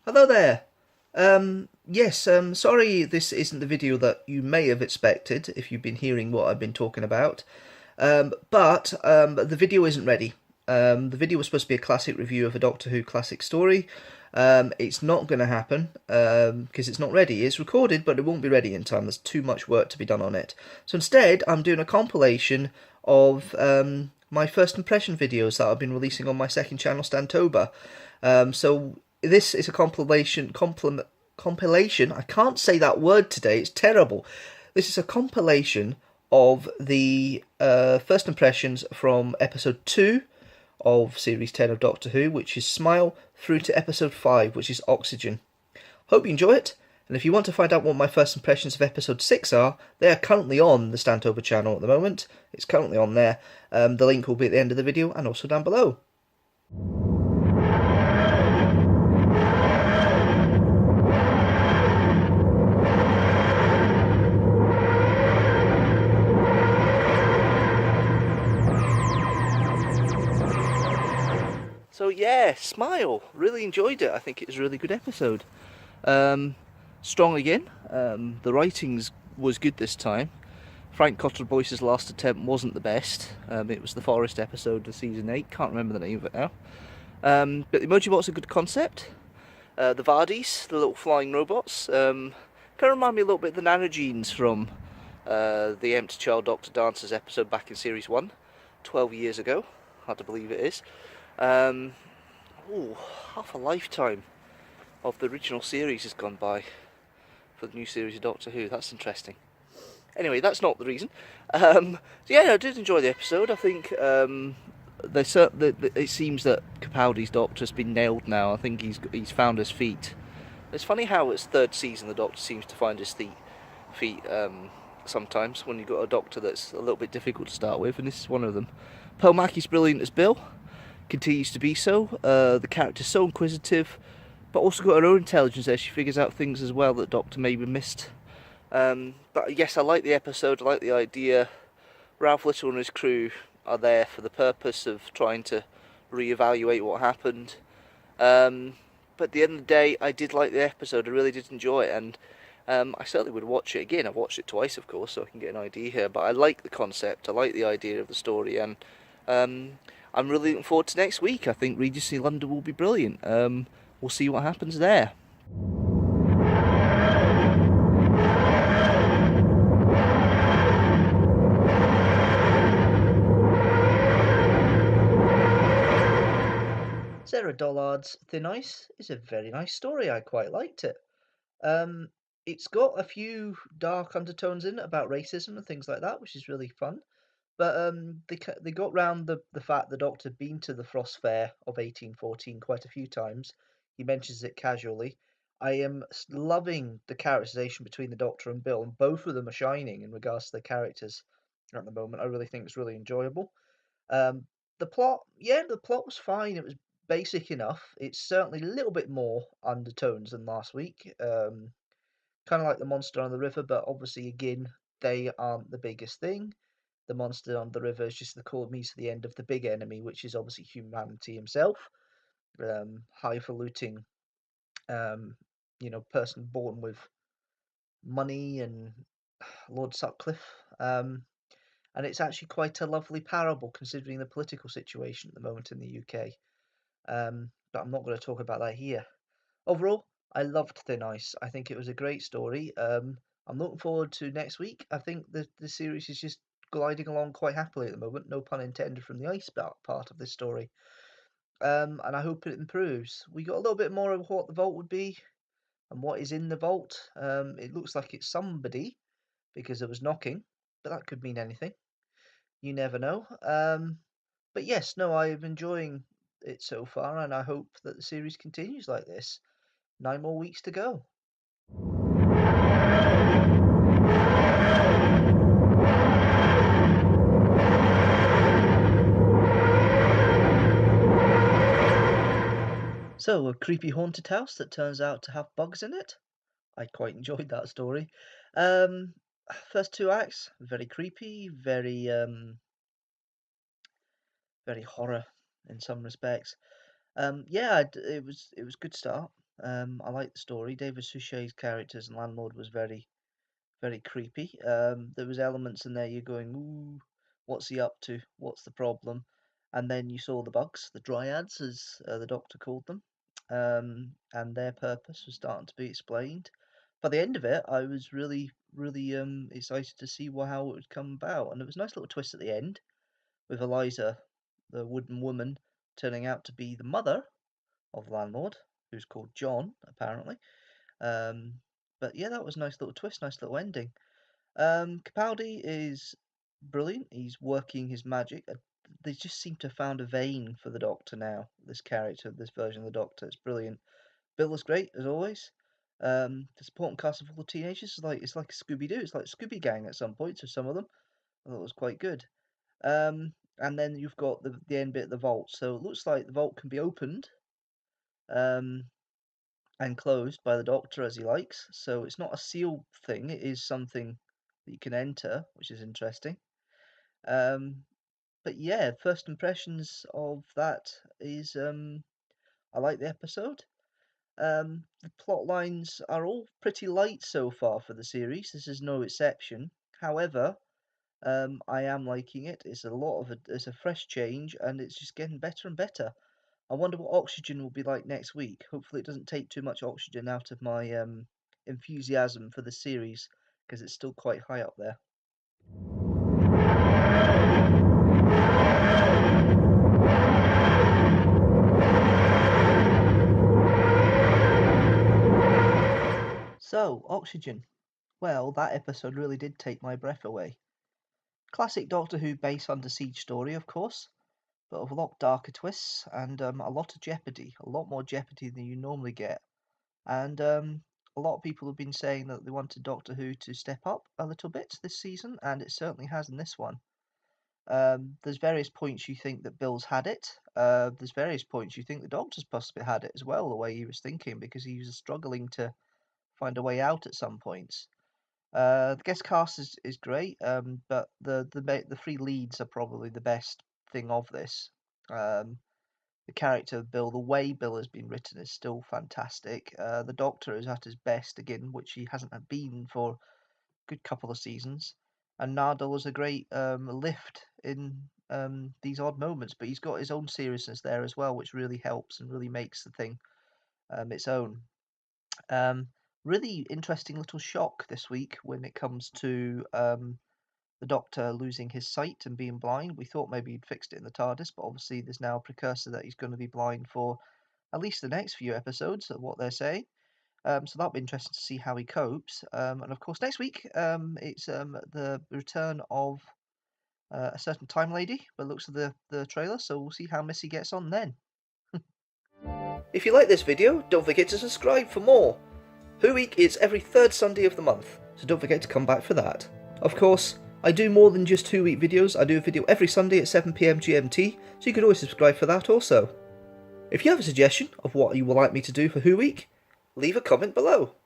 Hello there. Sorry this isn't the video that you may have expected if you've been hearing what I've been talking about. But the video isn't ready. The video was supposed to be a classic review of a Doctor Who classic story. It's not going to happen because it's not ready. It's recorded, but it won't be ready in time. There's too much work to be done on it. So instead, I'm doing a compilation of my first impression videos that I've been releasing on my second channel, Stantoba. So this is a compilation. I can't say that word today. It's terrible. This is a compilation of the first impressions from episode 2 of series 10 of Doctor Who, which is Smile, through to episode 5, which is Oxygen. Hope you enjoy it. And if you want to find out what my first impressions of episode 6 are, they are currently on the Stantover channel at the moment. It's currently on there. The link will be at the end of the video and also down below. So yeah, Smile. Really enjoyed it. I think it was a really good episode. Strong again. The writings was good this time. Frank Cotterboyce's last attempt wasn't the best. It was the Forest episode of season 8. Can't remember the name of it now. But the emoji bot's a good concept. The Vardis, the little flying robots, kind of remind me a little bit of the nanogenes from the Empty Child Doctor Dancers episode back in series 1, 12 years ago. Hard to believe it is. Half a lifetime of the original series has gone by for the new series of Doctor Who. That's interesting. Anyway, that's not the reason. I did enjoy the episode. I think it seems that Capaldi's Doctor's been nailed now. I think he's found his feet. It's funny how it's third season the Doctor seems to find his feet sometimes when you've got a Doctor that's a little bit difficult to start with, and this is one of them. Pearl Mackie's brilliant as Bill. Continues to be so. The character's so inquisitive, but also got her own intelligence there. She figures out things as well that Doctor maybe missed. But yes, I like the episode. I like the idea. Ralph Little and his crew are there for the purpose of trying to reevaluate what happened. But at the end of the day, I did like the episode. I really did enjoy it, and I certainly would watch it again. I've watched it twice, of course, so I can get an idea here. But I like the concept. I like the idea of the story, and I'm really looking forward to next week. I think Regency London will be brilliant. We'll see what happens there. Sarah Dollard's Thin Ice is a very nice story. I quite liked it. Um, it's got a few dark undertones in it about racism and things like that, which is really fun. But they got round the fact the Doctor had been to the Frost Fair of 1814 quite a few times. He mentions it casually. I am loving the characterization between the Doctor and Bill, and both of them are shining in regards to their characters at the moment. I really think it's really enjoyable. Um, the plot was fine. It was basic enough. It's certainly a little bit more undertones than last week. Kind of like the monster on the river, but obviously, again, they aren't the biggest thing. The monster on the river is just the cold means to the end of the big enemy, which is obviously humanity himself. Highfalutin, um, person born with money and Lord Sutcliffe. And it's actually quite a lovely parable considering the political situation at the moment in the UK. But I'm not going to talk about that here. Overall, I loved Thin Ice. I think it was a great story. I'm looking forward to next week. I think the series is just gliding along quite happily at the moment. No pun intended from the ice part of this story. And I hope it improves. We got a little bit more of what the vault would be and what is in the vault. It looks like it's somebody because there was knocking, but that could mean anything. You never know. But yes, no, I'm enjoying it so far, and I hope that the series continues like this. 9 more weeks to go. So, a creepy haunted house that turns out to have bugs in it. I quite enjoyed that story. Um, First two acts, very creepy, very horror in some respects. It was good start. I like the story. David Suchet's character as landlord was very, very creepy. There was elements in there you're going, ooh, what's he up to? What's the problem? And then you saw the bugs, the dryads, as the Doctor called them, and their purpose was starting to be explained. By the end of it, I was really, really excited to see how it would come about, and there was a nice little twist at the end with Eliza, the wooden woman, turning out to be the mother of the landlord, who's called John, apparently. Um, but yeah, that was a nice little twist, nice little ending. Capaldi is brilliant. He's working his magic. They just seem to have found a vein for the Doctor now. This character, this version of the Doctor, it's brilliant. Bill was great as always. The supporting cast of all the teenagers is like it's like Scooby Doo. It's like Scooby Gang at some points, or some of them. I thought it was quite good. And then you've got the end bit of the vault. So it looks like the vault can be opened um, and closed by the Doctor as he likes. So it's not a sealed thing. It is something that you can enter, which is interesting. Um, but yeah, first impressions of that is I like the episode. The plot lines are all pretty light so far for the series. This is no exception. However, I am liking it. It's a fresh change, and it's just getting better and better. I wonder what Oxygen will be like next week. Hopefully, it doesn't take too much oxygen out of my enthusiasm for the series, because it's still quite high up there. So, Oxygen. Well, that episode really did take my breath away. Classic Doctor Who base Under Siege story, of course, but with a lot darker twists and a lot of jeopardy, a lot more jeopardy than you normally get. And a lot of people have been saying that they wanted Doctor Who to step up a little bit this season, and it certainly has in this one. There's various points you think that Bill's had it. There's various points you think the Doctor's possibly had it as well, the way he was thinking, because he was struggling to find a way out at some points. The guest cast is great, but the three leads are probably the best thing of this. The character of Bill, the way Bill has been written, is still fantastic. The Doctor is at his best again, which he hasn't been for a good couple of seasons. And Nardole is a great lift in these odd moments, but he's got his own seriousness there as well, which really helps and really makes the thing its own. Um, Really interesting little shock this week when it comes to the Doctor losing his sight and being blind. We thought maybe he'd fixed it in the TARDIS, but obviously there's now a precursor that he's going to be blind for at least the next few episodes of what they're saying. So that'll be interesting to see how he copes. And of course, next week it's the return of a certain time lady by the looks of the trailer. So we'll see how Missy gets on then. If you like this video, don't forget to subscribe for more. Who Week is every third Sunday of the month, so don't forget to come back for that. Of course, I do more than just Who Week videos. I do a video every Sunday at 7 PM GMT, so you could always subscribe for that also. If you have a suggestion of what you would like me to do for Who Week, leave a comment below.